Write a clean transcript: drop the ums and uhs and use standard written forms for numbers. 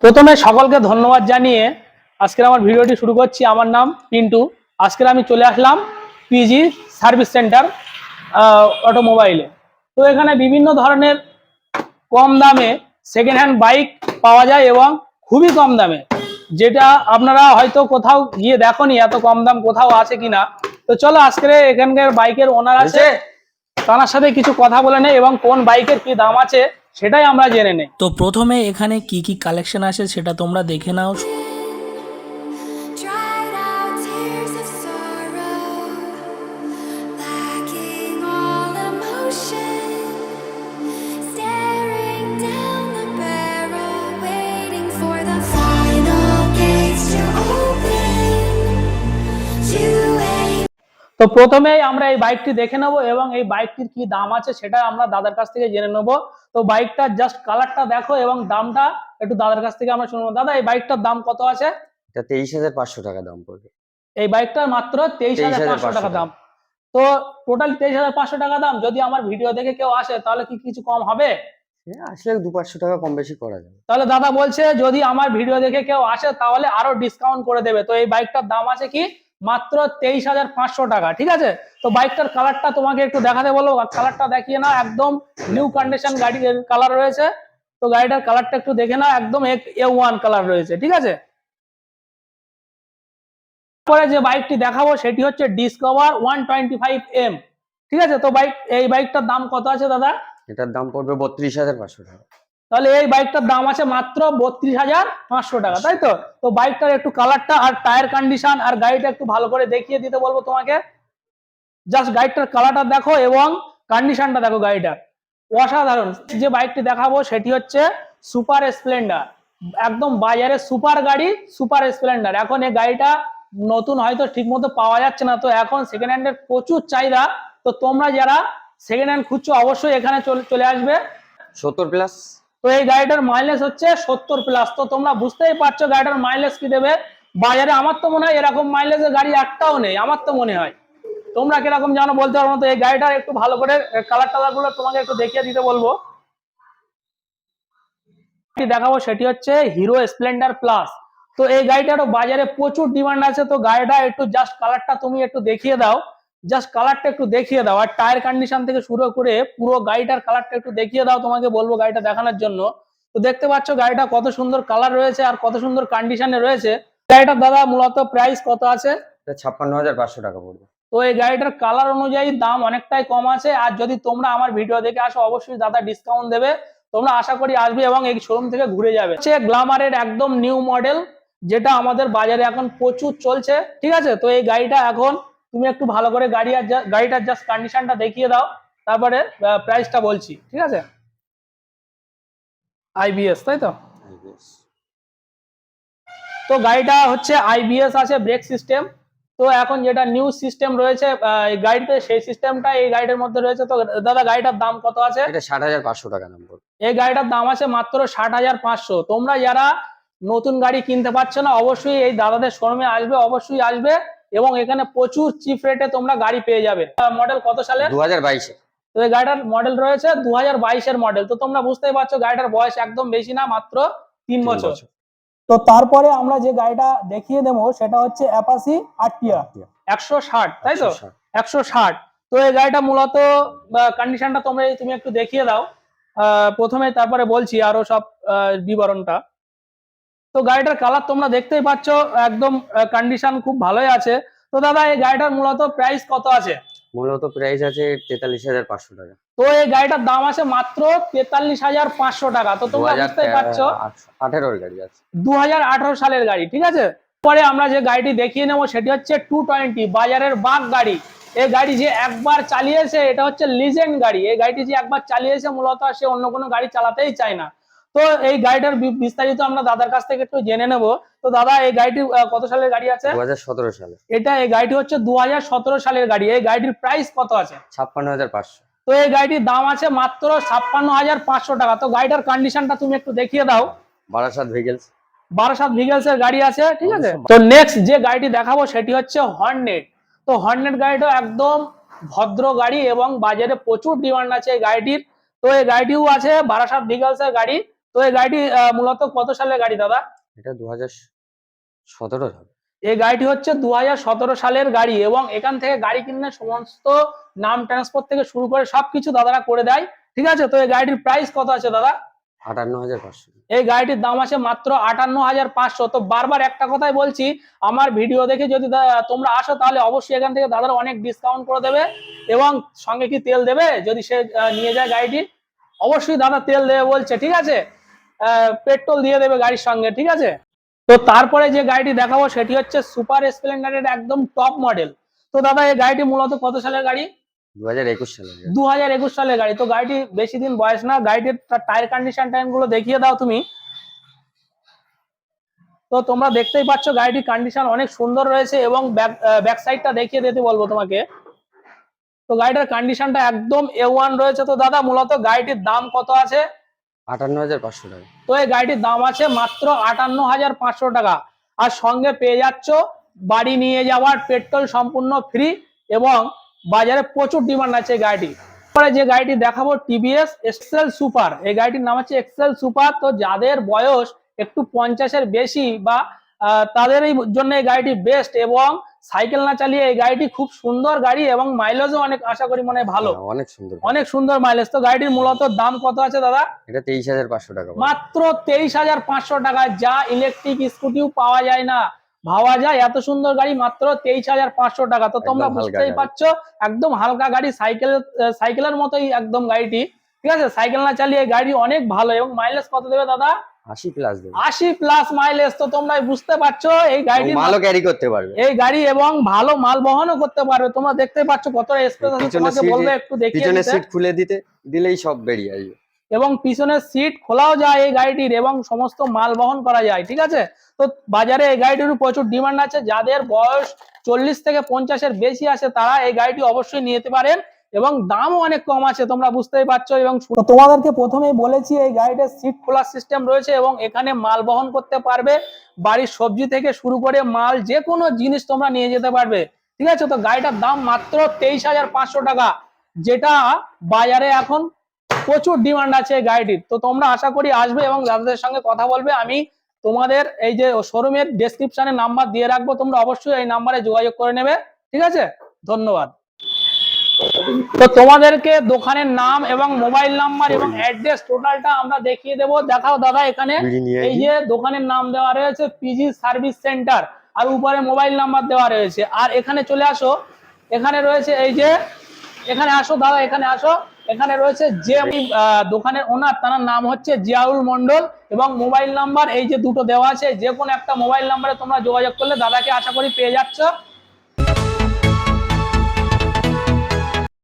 প্রথমে সকলকে ধন্যবাদ জানিয়ে আজকের আমার ভিডিওটি শুরু করছি। আমার নাম পিন্টু। আজকের আমি চলে আসলাম পিজি সার্ভিস সেন্টার অটোমোবাইলে। তো এখানে বিভিন্ন ধরনের কম দামে সেকেন্ড হ্যান্ড বাইক পাওয়া যায় এবং খুবই কম দামে, যেটা আপনারা হয়তো কোথাও গিয়ে দেখোনি এত কম দাম কোথাও আছে কিনা। তো চলো আজকের এখানকার বাইকের ওনার আছে, তার সাথে কিছু কথা বলে নেই এবং কোন বাইকের কি দাম আছে সেটাই আমরা জেনে নেই। তো প্রথমে এখানে কি কি কালেকশন আছে সেটা তোমরা দেখে নাও। Dried out tears of sorrow, lacking all emotion, staring down the barrel, waiting for the final gates to open. To a তো প্রথমেই আমরা এই বাইকটি দেখে নেব এবং এই বাইকটির কি দাম আছে সেটা আমরা দাদার কাছ থেকে জেনে নেব। তো বাইকটার জাস্ট কালারটা দেখো এবং দামটা একটু দাদার কাছ থেকে আমরা শুনবো। দাদা, এই বাইকটার দাম কত আছে? এটা 23,500 টাকা দাম পড়বে। এই বাইকটার মাত্র 23,500 টাকা দাম। তো টোটাল 23,500 টাকা দাম। যদি আমার ভিডিও দেখে কেউ আসে তাহলে কি কিছু কম হবে? আসলে 2-500 টাকা কম বেশি করা যাবে। তাহলে দাদা বলছে যদি আমার ভিডিও দেখে কেউ আসে তাহলে আরো ডিসকাউন্ট করে দেবে। তো এই বাইকটার দাম আছে কি মাত্র 23,500 টাকা, ঠিক আছে? তো বাইকটার কালারটা তোমাকে একটু দেখাতে বলবো, কালারটা দেখিয়ে না, একদম নিউ কন্ডিশন গাড়ির কালার রয়েছে। তো গাড়িটার কালারটা একটু দেখে না, একদম A1 কালার রয়েছে, ঠিক আছে? পরে যে বাইকটি দেখাবো সেটি হচ্ছে ডিসকভার 125M, ঠিক আছে? তো এই বাইকটার দাম কত আছে দাদা? এটার দাম পড়বে 32,500 টাকা। তাহলে এই বাইকটার দাম আছে মাত্র 32,500 টাকা, তাই তো? তো বাইকটার একটু কালারটা আর টায়ার কন্ডিশন আর গাড়িটা একটু ভালো করে দেখিয়ে দিতে বলবো তোমাকে। জাস্ট গাড়িটার কালারটা দেখো এবং কন্ডিশনটা দেখো গাড়িটার, অসাধারণ। যে বাইকটি দেখাবো সেটি হচ্ছে সুপার স্প্লেন্ডার, একদম বাজারে সুপার গাড়ি, সুপার স্প্লেন্ডার। এখন এই গাড়িটা নতুন হয়তো ঠিক মতো পাওয়া যাচ্ছে না, তো এখন সেকেন্ড হ্যান্ডের প্রচুর চাহিদা। তো তোমরা যারা সেকেন্ড হ্যান্ড খুঁজছো অবশ্যই এখানে চলে আসবে। 70 প্লাস। তো এই গাড়িটার মাইলেজ হচ্ছে 70 প্লাস। তো তোমরা বুঝতেই পারছো গাড়িটার মাইলেজ কি দেবে। বাজারে আমার তো মনে হয় এরকম মাইলেজের গাড়ি একটাও নেই, আমার তো মনে হয়। তোমরা কিরকম জানো বলতে পারবো না। তো এই গাড়িটার একটু ভালো করে কালার টালার গুলো তোমাকে একটু দেখিয়ে দিতে বলবো। দেখাবো সেটি হচ্ছে হিরো স্প্লেন্ডার প্লাস। তো এই গাড়িটারও বাজারে প্রচুর ডিমান্ড আছে। তো গাড়িটা একটু জাস্ট কালারটা তুমি একটু দেখিয়ে দাও, জাস্ট কালারটা একটু দেখিয়ে দাও আর টায়ার কন্ডিশন থেকে শুরু করে পুরো গাড়িটার কালারটা একটু দেখিয়ে দাও, তোমাকে বলবো গাড়িটা দেখানোর জন্য। তো দেখতে পাচ্ছ গাড়িটা কত সুন্দর কালার রয়েছে আর কত সুন্দর কন্ডিশনে রয়েছে। গাড়িটার দাদা মূলত প্রাইস কত আছে? এটা 56,500 টাকা পড়বে। তো এই গাড়িটার কালার অনুযায়ী দাম অনেকটাই কম আছে। আর যদি তোমরা আমার ভিডিও দেখে আসো অবশ্যই দাদা ডিসকাউন্ট দেবে। তোমরা আশা করি আসবে এবং এই শোরুম থেকে ঘুরে যাবে। হচ্ছে গ্ল্যামারের একদম নিউ মডেল, যেটা আমাদের বাজারে এখন প্রচুর চলছে, ঠিক আছে? তো এই গাড়িটা এখন তুমি একটু ভালো করে গাড়িটার জাস্ট কন্ডিশনটা দেখিয়ে দাও, তারপরে প্রাইসটা বলছি, ঠিক আছে? আইবিএস, তাই তো? তো গাড়িটা হচ্ছে আইবিএস আছে, ব্রেক সিস্টেম। তো এখন যেটা নিউ সিস্টেম রয়েছে এই গাড়িতে, সেই সিস্টেমটা এই গাড়িটার মধ্যে রয়েছে। তো দাদা গাড়িটার দাম কত আছে? এটা 60,500 টাকা দাম পড়বে। এই গাড়িটার দাম আছে মাত্র 60,500। তোমরা যারা নতুন গাড়ি কিনতে পারছো না অবশ্যই এই দাদাদের শোরুমে আসবে, অবশ্যই আসবে এবং এখানে প্রচুর চিপ রেটে তোমরা গাড়ি পেয়ে যাবে। মডেল কত সালে? 2022 এ। তো এই গাড়িটার মডেল রয়েছে 2022-এর মডেল। তো তোমরা বুঝতেই পারছো গাড়িটার বয়স একদম বেশি না, মাত্র 3 বছর। তো তারপরে আমরা যে গাড়িটা দেখিয়ে দেবো সেটা হচ্ছে অ্যাপাচি আরটিআর 160, তাই তো? 160। তো এই গাড়িটা মূলত কন্ডিশনটা তুমি একটু দেখিয়ে দাও প্রথমে, তারপরে বলছি আরো সব বিবরণটা। তো গাড়িটার কালার তোমরা দেখতেই পাচ্ছ, একদম কন্ডিশন খুব ভালোই আছে। তো দাদা এই গাড়িটার মূলত প্রাইস কত আছে? মূলত প্রাইস আছে 43,500 টাকা। তো এই গাড়িটার দাম আছে মাত্র 43,500 টাকা। তো তোমরা বুঝতেই পারছো 2018 এর গাড়ি আছে, 2018 সালের গাড়ি, ঠিক আছে? পরে আমরা যে গাড়িটি দেখিয়ে নেবো সেটি হচ্ছে 220, বাজারের বাগ গাড়ি। এই গাড়ি যে একবার চালিয়েছে এটা হচ্ছে লিজেন্ড গাড়ি। এই গাড়িটি যে একবার চালিয়েছে মূলত সে অন্য কোনো গাড়ি চালাতেই চায় না। তো এই গাড়িটার বিস্তারিত আমরা দাদার কাছ থেকে একটু জেনে নেব। তো দাদা এই গাড়িটি কত সালের গাড়ি আছে? 2017 সালে। এই গাড়িটি হচ্ছে 2017 সালের গাড়ি। এই গাড়িটির প্রাইস কত আছে? 56,500। তো এই গাড়িটির দাম আছে মাত্র 56,500 টাকা। তো গাড়িটার কন্ডিশনটা তুমি একটু দেখিয়ে দাও। বারাসাত ভেহিকলস। বারাসাত ভিগেলস এর গাড়ি আছে, ঠিক আছে? তো নেক্সট যে গাড়িটি দেখাবো সেটি হচ্ছে হর্নেট। তো হর্নেট গাড়িটা একদম ভদ্র গাড়ি এবং বাজারে প্রচুর ডিমান্ড আছে এই গাড়িটির। তো এই গাড়িটিও আছে বারাসাত ভিগেলস এর গাড়ি। তো এই গাড়িটি মূলত কত সালের গাড়ি দাদা? এটা 2017 হবে। এই গাড়িটি হচ্ছে 2017 সালের গাড়ি এবং এখান থেকে গাড়ি কিনলে সমস্ত নাম ট্রান্সপোর্ট থেকে শুরু করে সবকিছু দাদারা করে দেয়। ঠিক আছে, তো এই গাড়িটির প্রাইস কত আছে দাদা? 58,500। এই গাড়িটির দাম আছে মাত্র 58,500। তো বারবার একটা কথাই বলছি, আমার ভিডিও দেখে যদি তোমরা আসো তাহলে অবশ্যই এখান থেকে দাদারা অনেক ডিসকাউন্ট করে দেবে। এবং সঙ্গে কি তেল দেবে যদি সে নিয়ে যায় গাড়িটি? অবশ্যই দাদা তেল দেবে বলছে, ঠিক আছে, পেট্রোল দিয়ে দেবে গাড়ির সঙ্গে। ঠিক আছে, তো তারপরে যে গাড়িটি দেখাবো সেটি হচ্ছে সুপার স্প্লেন্ডারের একদম টপ মডেল। তো দাদা এই গাড়িটি মূলত কত সালের গাড়ি? 2021 সালের গাড়ি। 2021 সালের গাড়ি। তো গাড়িটি বেশি দিন বয়স না, গাড়িটির টায়ার কন্ডিশন গুলো দেখিয়ে দাও তুমি। তো তোমরা দেখতেই পাচ্ছ গাড়িটির কন্ডিশন অনেক সুন্দর রয়েছে এবং ব্যাক সাইডটা দেখিয়ে দিতে বলবো তোমাকে। তো গাড়িটার কন্ডিশনটা একদম A1 রয়েছে। তো দাদা মূলত গাড়িটির দাম কত আছে? 58,500 টাকা। তো এই গাড়িটির দাম আছে মাত্র 58,500 টাকা। আর সঙ্গে পেয়ে যাচ্ছ বাড়ি নিয়ে যাওয়ার পেট্রোল সম্পূর্ণ ফ্রি এবং বাজারে প্রচুর ডিমান্ড আছে এই গাড়িটি। পরে যে গাড়িটি দেখাবো টিভিএস এক্সেল সুপার। এই গাড়িটির নাম হচ্ছে এক্সেল সুপার। তো যাদের বয়স একটু 50-এর বেশি বা তাদের এই জন্য এই গাড়িটি বেস্ট এবং সাইকেল না চালিয়ে এই গাড়িটি খুব সুন্দর গাড়ি এবং মাইলেজও অনেক আশা করি মনে হয় ভালো, হ্যাঁ, অনেক সুন্দর। অনেক সুন্দর মাইলেজ। তো গাড়িটির মূলত দাম কত আছে দাদা? এটা 23,500 টাকা। মাত্র 23,500 টাকা। যা ইলেকট্রিক স্কুটিও পাওয়া যায় না, ভাবা যায় এত সুন্দর গাড়ি মাত্র 23,500 টাকা। তো তোমরা একদম হালকা বুঝতেই গাড়ি। পারছো একদম হালকা গাড়ি, সাইকেলের মতোই একদম গাড়িটি। ঠিক আছে, সাইকেল না চালিয়ে গাড়ি অনেক ভালো এবং মাইলেজ কত দেবে দাদা? 80 প্লাস দেবে। 80 প্লাস মাইলেজ। তো তোমরা বুঝতে পারছো এই গাড়িটি মালও ক্যারি করতে পারবে। এই গাড়ি এবং ভালো মাল বহনও করতে পারবে। তোমরা দেখতে পাচ্ছ কতটা স্পেস আছে, তোমাকে বলবো একটু দেখিয়ে পিছনে দিতে। সিট খুলে দিলেই সব বেরিয়ে আসবে এবং পিছনের সিট খোলাও যায় এই গাড়িটির এবং সমস্ত মাল বহন করা যায়। ঠিক আছে, তো বাজারে এই গাড়িটির প্রচুর ডিমান্ড আছে। যাদের বয়স 40 থেকে 50-এর বেশি আছে তারা এই গাড়িটি অবশ্যই নিয়ে যেতে পারেন এবং দামও অনেক কম আছে, তোমরা বুঝতেই পারছো। এবং তোমাদেরকে প্রথমেই বলেছি এই গাড়িটার সিট খোলার সিস্টেম রয়েছে এবং এখানে মাল বহন করতে পারবে। বাড়ির সবজি থেকে শুরু করে মাল যে কোনো জিনিস তোমরা নিয়ে যেতে পারবে। ঠিক আছে, তো গাড়িটার দাম মাত্র 23,500 টাকা, যেটা বাজারে এখন প্রচুর ডিমান্ড আছে এই গাড়িটির। তো তোমরা আশা করি আসবে এবং যাদের সঙ্গে কথা বলবে। আমি তোমাদের এই যে শোরুমের ডেসক্রিপশনে নাম্বার দিয়ে রাখবো, তোমরা অবশ্যই এই নাম্বারে যোগাযোগ করে নেবে। ঠিক আছে, ধন্যবাদ। তো তোমাদেরকে দোকানের নাম এবং মোবাইল নাম্বার এবং অ্যাড্রেস টোটালটা আমরা দেখিয়ে দেবো। দেখাও দাদা, এখানে এই যে দোকানের নাম দেওয়া রয়েছে পিজি সার্ভিস সেন্টার আর উপরে মোবাইল নাম্বার দেওয়া রয়েছে। আর এখানে চলে আসো, এখানে রয়েছে এই যে, এখানে আসো দাদা, এখানে আসো, এখানে রয়েছে যে দোকানের ওনার, তার নাম হচ্ছে জিয়াউল মন্ডল এবং মোবাইল নাম্বার এই যে দুটো দেওয়া আছে। যে কোনো একটা মোবাইল নাম্বারে তোমরা যোগাযোগ করলে দাদাকে আশা করি পেয়ে যাচ্ছ।